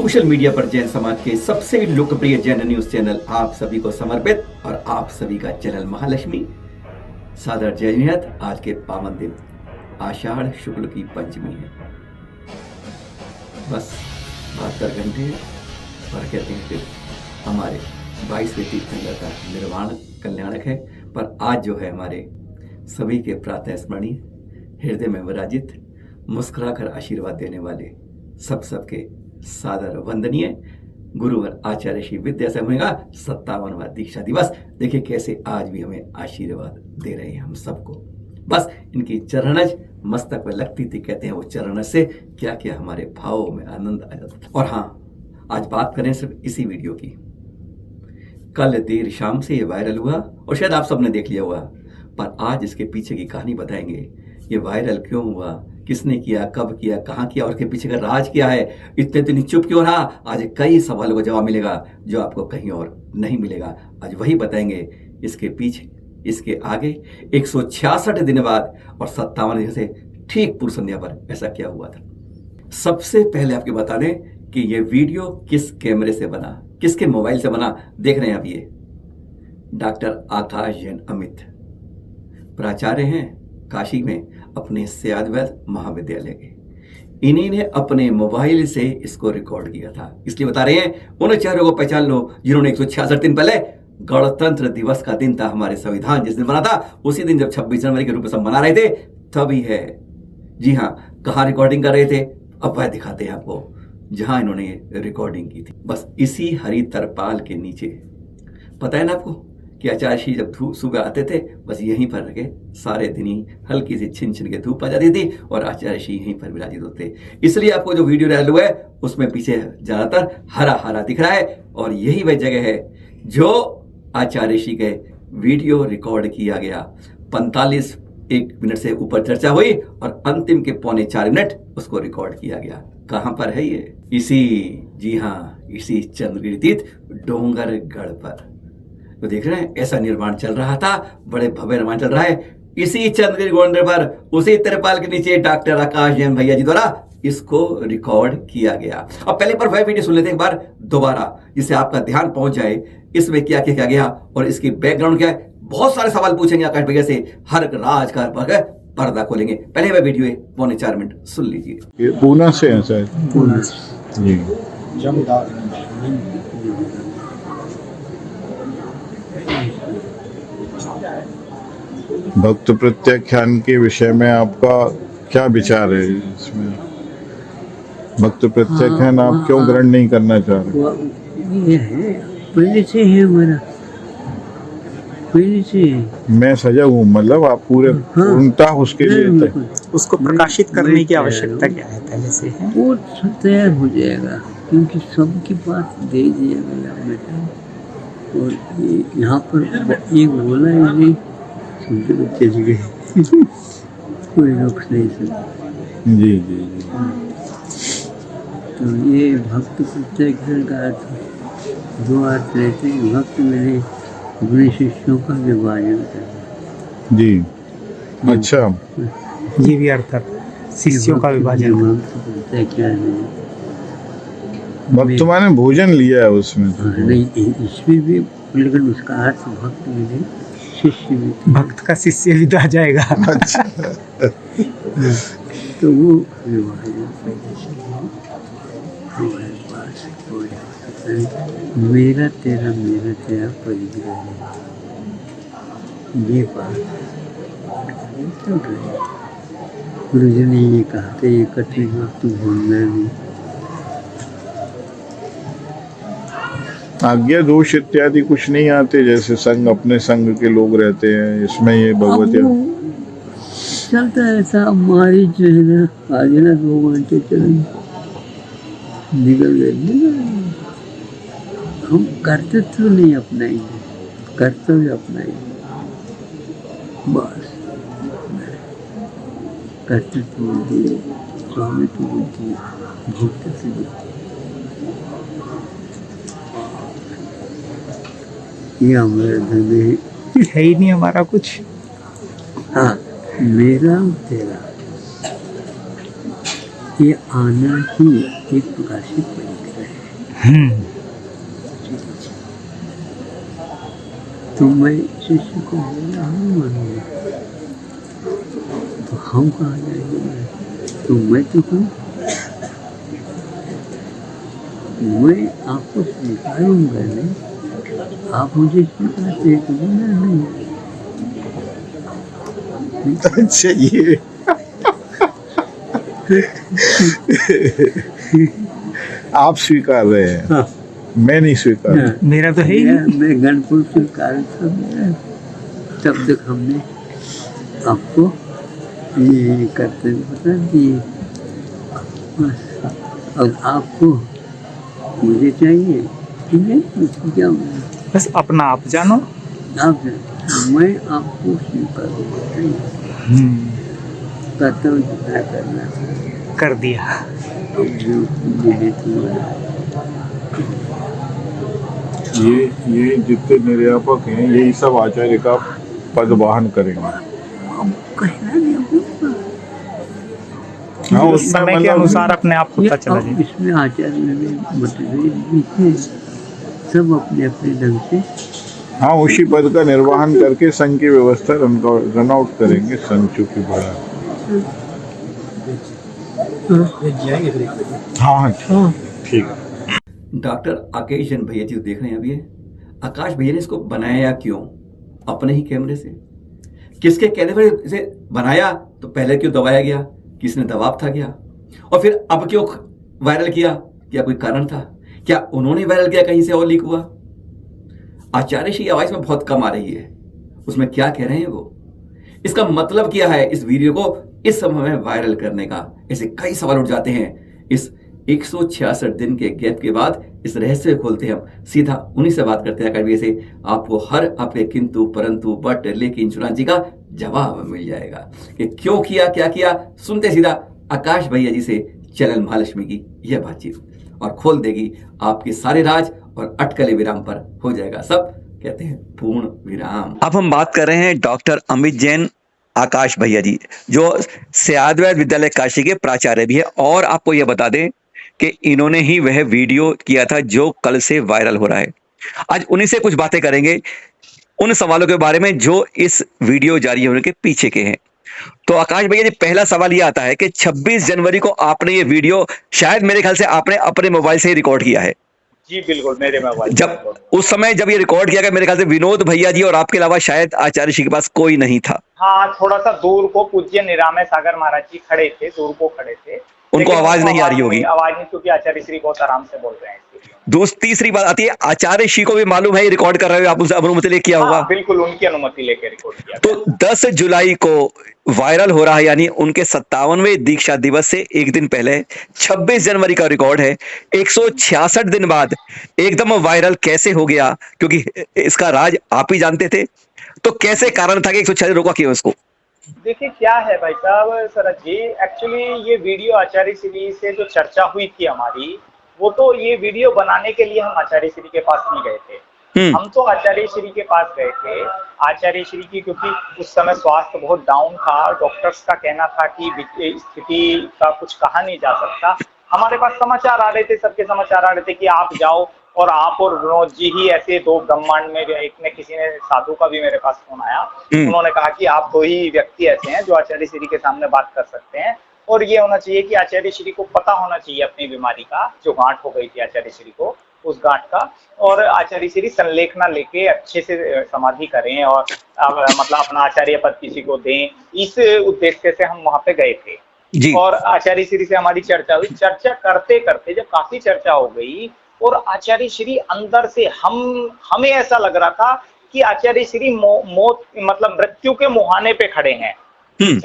Social media पर जैन समाज के सबसे लोकप्रिय जैन न्यूज चैनल आप सभी को समर्पित और आप सभी का चैनल महालक्ष्मी सादर जय नियत। आज के पावन दिन आषाढ़ शुक्ल की पंचमी है। बस 72 घंटे और कहते हैं कि हमारे 22वें तीर्थंकर का निर्वाण कल्याणक है। पर आज जो है हमारे सभी के प्रातः स्मरणीय हृदय में विराजित मुस्कुराकर आशीर्वाद देने वाले सबके सादर वंदनीय गुरुवर आचार्य श्री विद्यासागर का 57वां दीक्षा दिवस। देखिए कैसे आज भी हमें आशीर्वाद दे रहे हैं हम सबको। बस इनकी चरणज मस्तक में लगती थी। कहते हैं वो चरणज से क्या क्या हमारे भावों में आनंद आ जाता। और हाँ, आज बात करें सिर्फ इसी वीडियो की। कल देर शाम से ये वायरल हुआ और शायद आप सबने देख लिया हुआ, पर आज इसके पीछे की कहानी बताएंगे। ये वायरल क्यों हुआ, किसने किया, कब किया, कहाँ किया और इसके पीछे का राज क्या है, इतने दिन चुप क्यों रहा। आज कई सवालों का जवाब मिलेगा जो आपको कहीं और नहीं मिलेगा। आज वही बताएंगे। इसके पीछे, इसके आगे 166 दिन बाद और 57 दिन से ठीक पूर्व संध्या पर ऐसा क्या हुआ था। सबसे पहले आपको बता दें कि ये वीडियो किस कैमरे से बना, किसके मोबाइल से बना। देख रहे हैं आप, ये डॉक्टर आकाश जैन अमित प्राचार्य हैं काशी में अपने सयादवैद महाविद्यालय के। इन्हीं ने अपने मोबाइल से इसको रिकॉर्ड किया था। इसलिए बता रहे हैं उन चेहरों को पहचान लो जिन्होंने 166 दिन पहले गणतंत्र दिवस का दिन था, हमारे संविधान जिस दिन बना था उसी दिन जब 26 जनवरी के रूप में सब मना रहे थे तभी है। जी हाँ, कहाँ रिकॉर्डिंग कर रहे थे अब वह दिखाते हैं आपको, जहां इन्होंने रिकॉर्डिंग की थी। बस इसी हरी तरपाल के नीचे। पता है ना आपको कि आचार्य श्री जब धूप सुबह आते थे बस यहीं पर रखे सारे दिन ही हल्की सी छिन छिन के धूप आ जाती थी और आचार्य श्री यहीं पर विराजित होते। इसलिए आपको जो वीडियो डाल हुआ है उसमें पीछे ज्यादातर हरा हरा दिख रहा है और यही वह जगह है जो आचार्य श्री के वीडियो रिकॉर्ड किया गया। 45 मिनट से ऊपर चर्चा हुई और अंतिम के 3.25 मिनट उसको रिकॉर्ड किया गया। कहां पर है ये? जी हाँ, इसी चंद्रगिरी तीर्थ डोंगरगढ़ पर। तो देख रहे हैं ऐसा निर्माण चल रहा था, बड़े भव्य निर्माण चल रहा है इसी चंद्रगिरी गोंडर पर, उसी तिरपाल के नीचे डॉक्टर आकाश जैन भैया जी द्वारा इसको रिकॉर्ड किया गया। अब पहले पर वह वीडियो सुन लेते हैं एक बार दोबारा, जिससे आपका ध्यान पहुंच जाए इसमें क्या क्या गया और इसकी बैकग्राउंड क्या है। बहुत सारे सवाल पूछेंगे आकाश भैया से, हर राज का पर्दा खोलेंगे। पहले वह वीडियो 3.25 मिनट सुन लीजिए। ये पूना से है सर? पूना से जी। भक्त प्रत्याख्यान के विषय में आपका क्या विचार है इसमें? भक्त प्रत्याख्यान आप क्यों ग्रहण नहीं करना चाह रहे? ये है पहले से है हमारा, पहले से है। मैं सजा हूँ, मतलब आप पूरे पूर्णता उसके लिए उसको प्रकाशित करने की आवश्यकता क्या है? पहले से है वो तैयार हो जाएगा क्योंकि सबकी बात दे दिया गया बेटा। और ये यहाँ पर एक बोला है नहीं, समझो चल गए कोई रोक नहीं सकता। जी जी जी। तो ये भक्त प्रत्याख्यान का अर्थ 2 अर्थ रहते हैं। भक्त मैंने अपने शिष्यों का विभाजन करना। जी, अच्छा, ये भी अर्थ है, शिष्यों का विभाजन। भक्त प्रत्याख्यान है। भक्त माने भोजन लिया है उसमें तो। नहीं, इसमें भी, लेकिन उसका अर्थ भक्त में नहीं, शिष्य भी। भक्त का शिष्य भी आ जाएगा। अच्छा। तो वो विभाजन पहले से हमारे पास हो जाता। मेरा तेरा परिग्रह है, ये बात गुरु जी ने ये कहा था, ये कठिन वक्त भूलना नहीं। आज्ञा दोष इत्यादि कुछ नहीं आते, जैसे संग अपने संग के लोग रहते हैं, इसमें ये भगवत चलता रहता। हमारी जो है ना, आज ना 2 घंटे चलेंगे, निकल गए। हम कर्तव्य नहीं अपनाएंगे, कर्तव्य अपनाएंगे बस। कर्तव्य बोलती है, स्वामित्व बोलती है, भक्ति बोलती है। ये हमारा धर्म है ही नहीं हमारा कुछ। हाँ, मेरा तेरा ये आना ही एक प्रकार से परिग्रह है। तो मैं शिष्य को बोला हम मानूंगा, तो हम कहाँ जाएंगे, तो मैं तो हूँ, मैं आपको स्वीकारूंगा नहीं, आप मुझे स्वीकारते तो बोला नहीं। अच्छा, ये आप स्वीकार रहे हैं, हाँ, मैं नहीं स्वीकार। मेरा तो है ही नहीं। मैं गणपुर स्वीकार था मेरा, तब तक हमने आपको ये करते बता दिए, बस अब आपको मुझे चाहिए ठीक है, उसको क्या बोलूं? बस अपना आप जानो। आप मैं आपको स्वीकार कर्तव्य पूरा करना था, कर दिया। अब जो मुझे तुम्हारा ये जितने निर्यापक हैं यही सब आचार्य का पद वाहन करेंगे। अब कहना नहीं होगा। हाँ, उस उसमें समय के मतलब अनुसार अपने आप होता चला अब जाए। इसमें आचार्य में मतभेद भी है, सब अपने अपने ढंग से हाँ, उसी पद का निर्वहन करके संघ की व्यवस्था रन आउट करेंगे। संघ चूंकि बड़ा। हाँ हाँ, ठीक है। डॉक्टर आकेश जैन भैया जी देख रहे हैं अभी, आकाश भैया ने इसको बनाया क्यों? अपने ही कैमरे से, किसके कहने पर इसे बनाया? तो पहले क्यों दबाया गया? किसने दबाव था क्या? और फिर अब क्यों वायरल किया? क्या कोई कारण था? क्या उन्होंने वायरल किया, कहीं से और लीक हुआ? आचार्य श्री आवाज में बहुत कम आ रही है, उसमें क्या कह रहे हैं वो, इसका मतलब क्या है इस वीडियो को इस समय में वायरल करने का? ऐसे कई सवाल उठ जाते हैं। इस 166 दिन के गैप के बाद इस रहस्य को खोलते हैं हम, सीधा उन्हीं से बात करते हैं। कभी से आपको हर आपके किंतु परंतु बट लेकिन चुनाव जी का जवाब मिल जाएगा कि क्यों किया, क्या किया। सुनते सीधा आकाश भैया जी से चैनल महालक्ष्मी की यह बातचीत, और खोल देगी आपके सारे राज, और अटकले विराम पर हो जाएगा सब, कहते हैं पूर्ण विराम। अब हम बात कर रहे हैं डॉक्टर अमित जैन आकाश भैया जी, जो सयादवैद विद्यालय काशी के प्राचार्य भी है। और आपको यह बता दें कि इन्होंने ही वह वीडियो किया था जो कल से वायरल हो रहा है। आज उन्हीं से कुछ बातें करेंगे, उन सवालों के बारे में जो इस वीडियो जारी होने के पीछे के हैं। तो आकाश भैया जी, पहला सवाल यह आता है कि 26 जनवरी को आपने ये वीडियो, शायद मेरे ख्याल से आपने अपने मोबाइल से ही रिकॉर्ड किया है। जी बिल्कुल, मेरे मोबाइल। जब उस समय जब ये रिकॉर्ड किया गया, मेरे ख्याल से विनोद भैया जी और आपके अलावा शायद आचार्य श्री के पास कोई नहीं था। हाँ, थोड़ा सा दूर को पूज्य निरामय सागर महाराज जी खड़े थे, दूर को खड़े थे, उनको आवाज नहीं आ रही होगी। आवाज नहीं, क्योंकि आचार्य श्री बहुत आराम से बोल रहे हैं। दोस्त, तीसरी बात आती है, आचार्य श्री को भी मालूम है ये रिकॉर्ड कर रहे हो, आप उनसे अनुमति लेके किया होगा। हाँ, बिल्कुल, उनकी अनुमति लेके रिकॉर्ड किया। तो 10 जुलाई को वायरल हो रहा है, यानी उनके 57वें दीक्षा दिवस से एक दिन पहले 26 जनवरी का रिकॉर्ड है। 166 दिन बाद एकदम वायरल कैसे हो गया? क्योंकि इसका राज आप ही जानते थे, तो कैसे कारण था कि 166 रोका क्यों इसको? देखिए क्या है भाई साहब, शरद जी, एक्चुअली ये वीडियो आचार्य श्री से जो चर्चा हुई थी हमारी, वो तो ये वीडियो बनाने के लिए हम आचार्य श्री के पास नहीं गए थे। हम तो आचार्य श्री के पास गए थे। आचार्य श्री की, क्योंकि उस समय स्वास्थ्य बहुत डाउन था, डॉक्टर्स का कहना था कि स्थिति का कुछ कहा नहीं जा सकता। हमारे पास समाचार आ रहे थे, सबके समाचार आ रहे थे कि आप जाओ, और आप और विनोद जी ही ऐसे दो ब्रह्मांड में, एक ने, किसी ने, साधु का भी मेरे पास फोन आया, उन्होंने कहा कि आप दो ही व्यक्ति ऐसे हैं जो आचार्य श्री के सामने बात कर सकते हैं, और ये होना चाहिए कि आचार्य श्री को पता होना चाहिए अपनी बीमारी का, जो गांठ हो गई थी आचार्य श्री को, उस गांठ का, और आचार्य श्री संलेखना लेके अच्छे से समाधि करें, और मतलब अपना आचार्य पद किसी को दें, इस उद्देश्य से हम वहां पे गए थे जी। और आचार्य श्री से हमारी चर्चा हुई। चर्चा करते करते जब काफी चर्चा हो गई, और आचार्य श्री अंदर से हमें ऐसा लग रहा था कि आचार्य श्री मौत, मतलब मृत्यु के मुहाने पे खड़े हैं,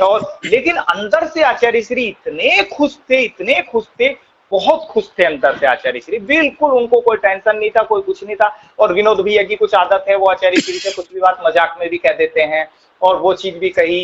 और लेकिन अंदर से आचार्य श्री इतने खुश थे, बहुत खुश थे अंदर से आचार्य श्री, बिल्कुल उनको कोई टेंशन नहीं था, कोई कुछ नहीं था। और विनोद भैया की कुछ आदत है, वो आचार्य श्री से कुछ भी बात मजाक में भी कह देते हैं, और वो चीज भी कही,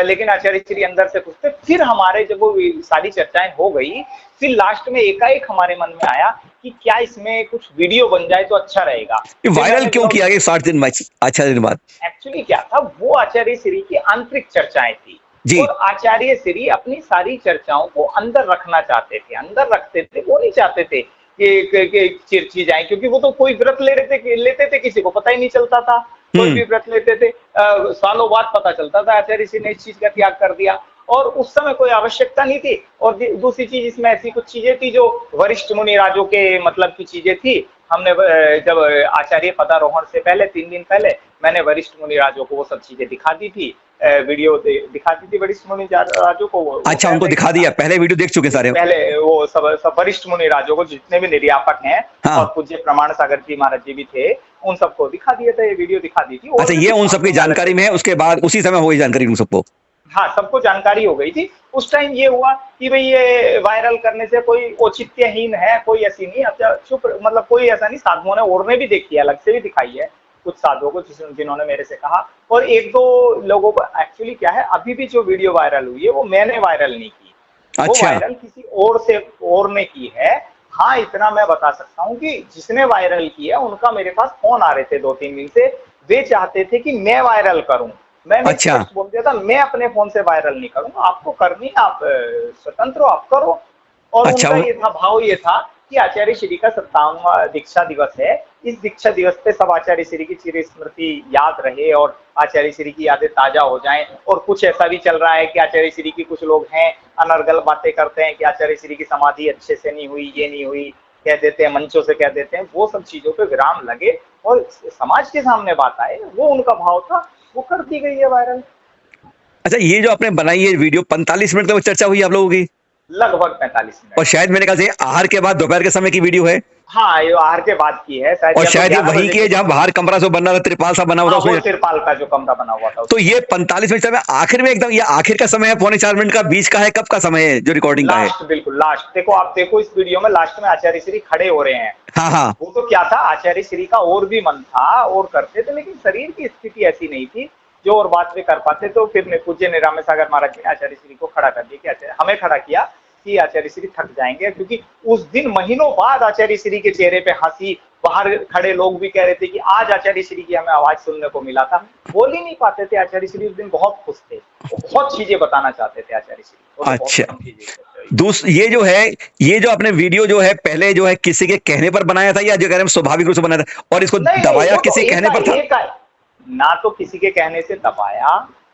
लेकिन आचार्य श्री अंदर से खुश थे। फिर हमारे जब वो सारी चर्चाएं हो गई, फिर लास्ट में एकाएक हमारे मन में आया कि क्या इसमें कुछ वीडियो बन जाए तो अच्छा रहेगा। वायरल क्यों किया गया 60 दिन बाद, आचार्य दिन बाद? एक्चुअली क्या था, वो आचार्य श्री की आंतरिक चर्चाएं थी, और आचार्य श्री अपनी सारी चर्चाओं को अंदर रखना चाहते थे, अंदर रखते थे, वो नहीं चाहते थे कि चिरची जाए, क्योंकि वो तो कोई व्रत लेते थे किसी को पता ही नहीं चलता था। कोई भी व्रत लेते थे सालों बाद पता चलता था आचार्य ऋषि ने इस चीज का त्याग कर दिया, और उस समय कोई आवश्यकता नहीं थी। और दूसरी चीज, इसमें ऐसी कुछ चीजें थी जो वरिष्ठ मुनि राजों के मतलब की चीजें थी। हमने जब आचार्य पदारोहण से पहले 3 दिन पहले मैंने वरिष्ठ मुनि राजों को वो सब चीजें दिखा दी थी, वीडियो दिखा दी थी वरिष्ठ मुनि राजों को। अच्छा, उनको दिखा दिया, पहले वीडियो देख चुके सारे? पहले वो सब वरिष्ठ मुनि राजों को, जितने भी निर्यापक हैं, हाँ। और पूज्य प्रमाण सागर जी महाराज जी भी थे, उन सबको दिखा दिया था, ये वीडियो दिखा दी थी। अच्छा, ये उन सबकी जानकारी में है, उसके बाद उसी समय हो गई जानकारी उन सबको? हाँ, सबको जानकारी हो गई थी। उस टाइम ये हुआ कि भाई ये वायरल करने से कोई औचित्यहीन है, कोई ऐसी नहीं। अच्छा चुप, मतलब कोई ऐसा नहीं, साधुओं ने और ने भी देखी है, अलग से भी दिखाई है कुछ साधुओं को, जिन्होंने मेरे से कहा। और 1-2 लोगों को एक्चुअली क्या है, अभी भी जो वीडियो वायरल हुई है वो मैंने वायरल नहीं की, वो अच्छा। वायरल किसी और ने की है। हाँ, इतना मैं बता सकता हूँ कि जिसने वायरल किया उनका मेरे पास फोन आ रहे थे 2-3 दिन से, वे चाहते थे कि मैं वायरल करूं। मैंने अच्छा। बोल दिया था मैं अपने फोन से वायरल नहीं करूंगा, आपको करनी, आप स्वतंत्र हो, आप करो। और अच्छा, उनका ये था, भाव ये था कि आचार्य श्री का 57वां दीक्षा दिवस है, इस दीक्षा दिवस पे सब आचार्य श्री की चिर स्मृति याद रहे और आचार्य श्री की यादें ताजा हो जाएं। और कुछ ऐसा भी चल रहा है कि आचार्य श्री की कुछ लोग हैं अनर्गल बातें करते हैं कि आचार्य श्री की समाधि अच्छे से नहीं हुई, ये नहीं हुई, कह देते हैं, मंचों से कह देते हैं। वो सब चीजों पे विराम लगे और समाज के सामने बात आए, वो उनका भाव था, वो कर दी गई है वायरल। अच्छा, ये जो आपने बनाई है वीडियो 45 मिनट तक चर्चा हुई आप लोगों की? लगभग 45 मिनट। और शायद मेरे ख्याल से आहार के बाद दोपहर के समय की वीडियो है। हाँ, ये आहार के बाद की है शायद। और शायद ये वही की है जहां बाहर कमरा जो बना था, तिरपाल सा बना हुआ था हाँ, वो उसमें। तिरपाल का जो कमरा बना हुआ था। तो ये 45 मिनट में आखिर में एकदम, ये आखिर का समय है, 3.25 मिनट का, बीच का है, कब का समय है जो रिकॉर्डिंग का है? लास्ट, बिल्कुल लास्ट। देखो, आप देखो इस वीडियो में लास्ट में आचार्य श्री खड़े हो रहे हैं। हाँ हाँ। वो तो क्या था, आचार्य श्री का और भी मन था और करते थे, लेकिन शरीर की स्थिति ऐसी नहीं थी जो और बात भी कर पाते। तो फिर पूज्य निरामय सागर महाराज जी ने आचार्य श्री को खड़ा कर दिया, कि हमें खड़ा किया कि आचार्य श्री थक जाएंगे, क्योंकि उस दिन महीनों बाद आचार्य श्री के चेहरे पे हंसी, बाहर खड़े लोग भी कह रहे थे कि आज आचार्य श्री की हमें आवाज सुनने को मिला था। बोल ही नहीं पाते थे आचार्य श्री, उस दिन बहुत खुश थे, बहुत चीजें बताना चाहते थे आचार्य श्री। अच्छा, ये जो है, ये जो आपने वीडियो जो है पहले जो है किसी के कहने पर बनाया था, या जो कह रहे हैं स्वाभाविक रूप से बनाया था, और इसको दबाया किसी कहने पर था? ना तो किसी के कहने से दबाया,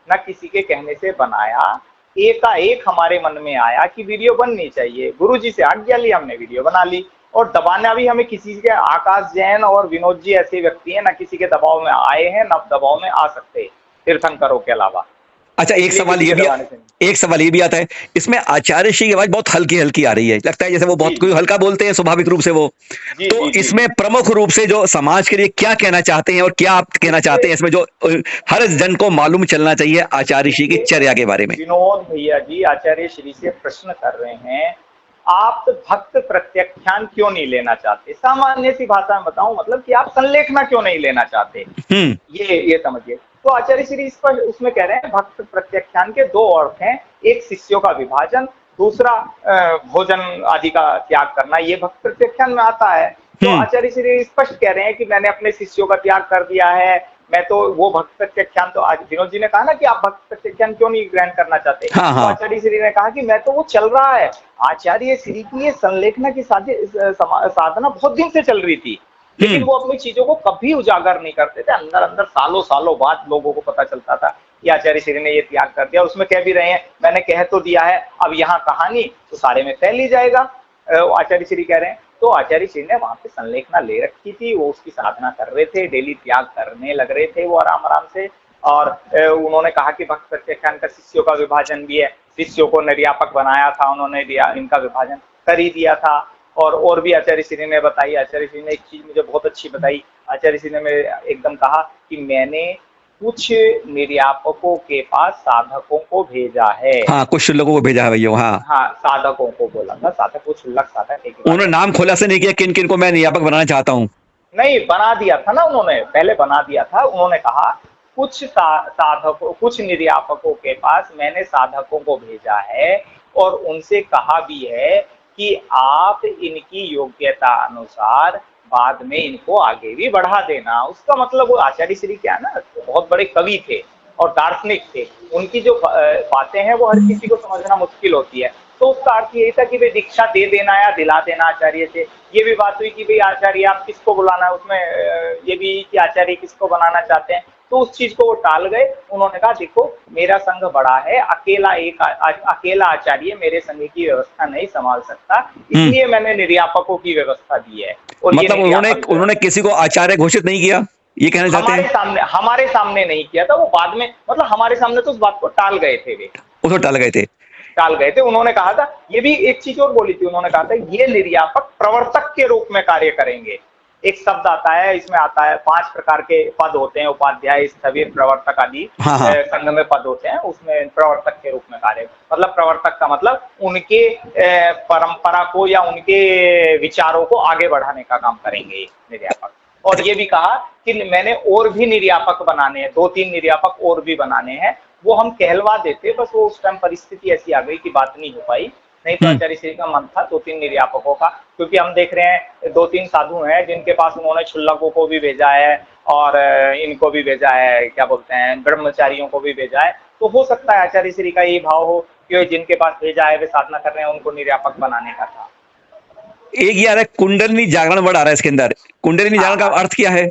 ना किसी के कहने से बनाया, एकाएक हमारे मन में आया कि वीडियो बननी चाहिए, गुरुजी से आज्ञा ली, हमने वीडियो बना ली। और दबाना भी हमें किसी के, आकाश जैन और विनोद जी ऐसे व्यक्ति हैं, ना किसी के दबाव में आए हैं, ना दबाव में आ सकते तीर्थंकरों के अलावा। अच्छा, एक सवाल ये भी आता है इसमें, आचार्य श्री की आवाज बहुत हल्की हल्की आ रही है, लगता है जैसे वो बहुत कोई हल्का बोलते हैं स्वाभाविक रूप से वो। तो इसमें प्रमुख रूप से जो समाज के लिए क्या कहना चाहते हैं और क्या आप कहना चाहते हैं इसमें, जो हर जन को मालूम चलना चाहिए आचार्य श्री की चर्या के बारे में? विनोद भैया जी आचार्य श्री से प्रश्न कर रहे हैं, आप भक्त प्रत्याख्यान क्यों नहीं लेना चाहते? सामान्य सी भाषा में बताऊं, मतलब कि आप संलेखना क्यों नहीं लेना चाहते, ये समझिए। तो आचार्य श्री इस पर उसमें कह रहे हैं, भक्त प्रत्याख्यान के 2 अर्थ हैं, एक शिष्यों का विभाजन, दूसरा भोजन आदि का त्याग करना, ये भक्त प्रत्याख्यान में आता है। तो आचार्य श्री स्पष्ट कह रहे हैं कि मैंने अपने शिष्यों का त्याग कर दिया है, मैं तो वो भक्त प्रत्याख्यान, तो आज विनोद जी ने कहा ना कि आप भक्त प्रत्याख्यान क्यों नहीं ग्रहण करना चाहते। हाँ, तो आचार्य श्री ने कहा कि मैं तो, वो चल रहा है। आचार्य श्री की ये संलेखना की साधना बहुत दिन से चल रही थी, लेकिन वो अपनी चीजों को कभी उजागर नहीं करते थे। अंदर अंदर सालों बाद लोगों को पता चलता था कि आचार्य श्री ने ये त्याग कर दिया। उसमें कह भी रहे हैं, मैंने कह तो दिया है, अब यहाँ कहानी तो सारे में फैल ही जाएगा, आचार्य श्री कह रहे हैं। तो आचार्य श्री ने वहां पे संलेखना ले रखी थी, वो उसकी साधना कर रहे थे, डेली त्याग करने लग रहे थे वो आराम आराम से। और उन्होंने कहा कि भक्त प्रत्याख्यान का शिष्यों का विभाजन भी है, शिष्यों को निर्यापक बनाया था उन्होंने, इनका विभाजन कर ही दिया था। और भी आचार्य श्री ने बताई, आचार्य श्री ने एक चीज मुझे बहुत अच्छी बताई। आचार्य श्री ने मेरे एकदम कहा कि मैंने कुछ निर्यापकों के पास साधकों को भेजा है। हाँ, कुछ लोगों को भेजा है भैया। हाँ, साधकों को बोला था, साधक को क्षुल्लक साधक। उन्होंने नाम खुलासा नहीं किया किन किन को मैं निर्यापक बनाना चाहता हूँ? नहीं, बना दिया था ना उन्होंने, पहले बना दिया था। उन्होंने कहा कुछ साधकों, कुछ निर्यापकों के पास मैंने साधकों को भेजा है, और उनसे कहा भी है कि आप इनकी योग्यता अनुसार बाद में इनको आगे भी बढ़ा देना। उसका मतलब वो आचार्य श्री क्या है ना, बहुत बड़े कवि थे और दार्शनिक थे, उनकी जो बातें हैं वो हर किसी को समझना मुश्किल होती है। तो उसका अर्थ यही था कि भाई दीक्षा दे देना या दिला देना आचार्य से। ये भी बात हुई कि भाई आचार्य आप किसको बुलाना, उसमें ये भी कि आचार्य किसको बनाना चाहते हैं, तो उस चीज को वो टाल गए। उन्होंने कहा देखो मेरा संघ बड़ा है, अकेला आचार्य मेरे संघ की व्यवस्था नहीं संभाल सकता, इसलिए मैंने निर्यापकों की व्यवस्था दी है। और मतलब उन्होंने किसी को आचार्य घोषित नहीं किया, ये कहना चाहते हैं? हमारे सामने नहीं किया था, वो बाद में, मतलब हमारे सामने तो उस बात को टाल गए थे, वे उसको टाल गए थे। उन्होंने कहा था, ये भी एक चीज और बोली थी, उन्होंने कहा था ये निर्यापक प्रवर्तक के रूप में कार्य करेंगे। एक शब्द आता है, इसमें आता है 5 प्रकार के पद होते हैं, उपाध्याय, स्थविर, प्रवर्तक आदि संघ में पद होते हैं, उसमें प्रवर्तक के रूप में कार्य, मतलब प्रवर्तक का मतलब उनके परंपरा को या उनके विचारों को आगे बढ़ाने का काम करेंगे निर्यापक। और ये भी कहा कि मैंने और भी निर्यापक बनाने हैं, 2-3 निर्यापक और भी बनाने हैं, वो हम कहलवा देते, बस वो उस टाइम परिस्थिति ऐसी आ गई कि बात नहीं हो पाई, नहीं तो आचार्य श्री का मन था 2-3 निर्यापकों का। क्योंकि हम देख रहे हैं 2-3 साधु हैं जिनके पास उन्होंने क्षुल्लकों को भी भेजा है और इनको भी भेजा है, क्या बोलते हैं, ब्रह्मचारियों को भी भेजा है। तो हो सकता है आचार्य श्री का ये भाव हो कि जिनके पास भेजा है वे साधना कर रहे हैं, उनको निर्यापक बनाने का था। एक यार कुंडलिनी जागरण वर्ड आ रहा है इसके अंदर, कुंडलिनी जागरण का अर्थ क्या है?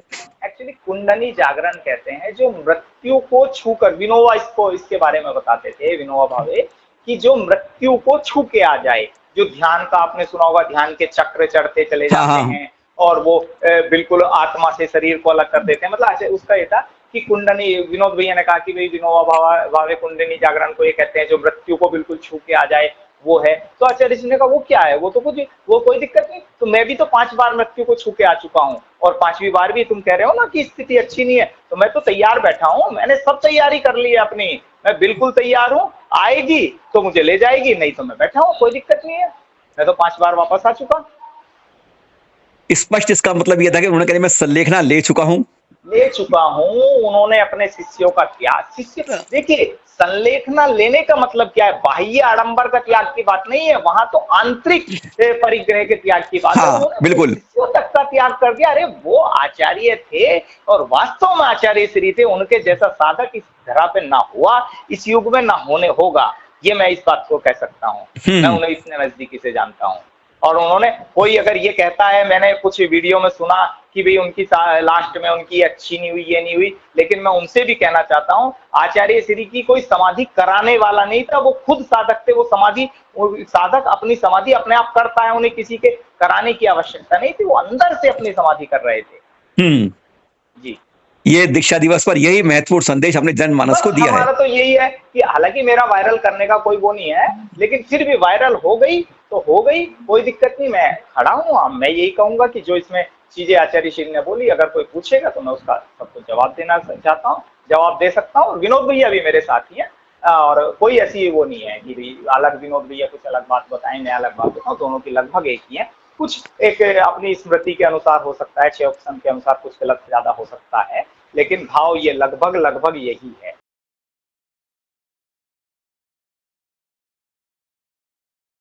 एक्चुअली कुंडली जागरण कहते हैं जो मृत्यु को छूकर, विनोबा इसके बारे में बताते थे, विनोबा भावे, कि जो मृत्यु को छू के आ जाए, जो ध्यान का आपने सुना होगा, ध्यान के चक्र चढ़ते चले जाते हैं और वो बिल्कुल आत्मा से शरीर को अलग कर देते हैं। मतलब ऐसे उसका ये था कि कुंडली, विनोद भैया ने कहा कि भाई विनोबा भावे कुंडली जागरण को ये कहते हैं जो मृत्यु को बिल्कुल छू के आ जाए, वो है। तो आचार्य जी ने कहा वो क्या है, वो कोई दिक्कत नहीं, तो मैं भी तो 5 बार मृत्यु को छू के आ चुका हूँ, और 5वीं बार भी तुम कह रहे हो ना कि स्थिति अच्छी नहीं है, तो मैं तो तैयार बैठा हूँ, मैंने सब तैयारी कर ली है अपनी, मैं बिल्कुल तैयार हूँ, आएगी तो मुझे ले जाएगी, नहीं तो मैं बैठा हूँ, कोई दिक्कत नहीं है, मैं तो 5 बार वापस आ चुका। स्पष्ट इसका मतलब यह था कि उन्होंने कहा मैं संलेखना ले चुका हूँ। उन्होंने अपने शिष्यों का त्याग, शिष्य देखिए, संलेखना लेने का मतलब क्या है, बाह्य आडंबर का त्याग की बात नहीं है, वहां तो आंतरिक परिग्रह के त्याग की बात है। बिल्कुल शिष्यों तक का त्याग कर दिया। अरे वो आचार्य थे और वास्तव में आचार्य श्री थे, उनके जैसा साधक इस धरा पे ना हुआ, इस युग में ना होने होगा, ये मैं इस बात को कह सकता हूँ। मैं उन्हें इतने नजदीकी से जानता हूँ। और उन्होंने, कोई अगर ये कहता है, मैंने कुछ वीडियो में सुना कि भाई उनकी लास्ट में उनकी अच्छी नहीं हुई, ये नहीं हुई, लेकिन मैं उनसे भी कहना चाहता हूँ, आचार्य श्री की कोई समाधि कराने वाला नहीं था, वो खुद साधक थे। वो साधक अपनी समाधि अपने आप करता है, उन्हें किसी के कराने की आवश्यकता नहीं थी, वो अंदर से अपनी समाधि कर रहे थे। जी, ये दीक्षा दिवस पर यही महत्वपूर्ण संदेश अपने जनमानस को दिया है। हमारा तो यही है कि हालांकि मेरा वायरल करने का कोई वो नहीं है, लेकिन फिर भी वायरल हो गई तो हो गई, कोई दिक्कत नहीं, मैं खड़ा हूँ। मैं यही कहूंगा कि जो इसमें चीजें आचार्य श्री ने बोली, अगर कोई पूछेगा तो मैं उसका सबको जवाब देना चाहता हूँ, जवाब दे सकता हूँ। विनोद भैया भी मेरे साथी हैं, और कोई ऐसी वो नहीं है कि अलग विनोद भैया कुछ अलग बात बताएं, मैं अलग बात बताऊँ, दोनों की लगभग एक ही है। कुछ एक अपनी स्मृति के अनुसार हो सकता है, 6 ऑप्शन के अनुसार कुछ गलत ज्यादा हो सकता है, लेकिन भाव ये लगभग यही है।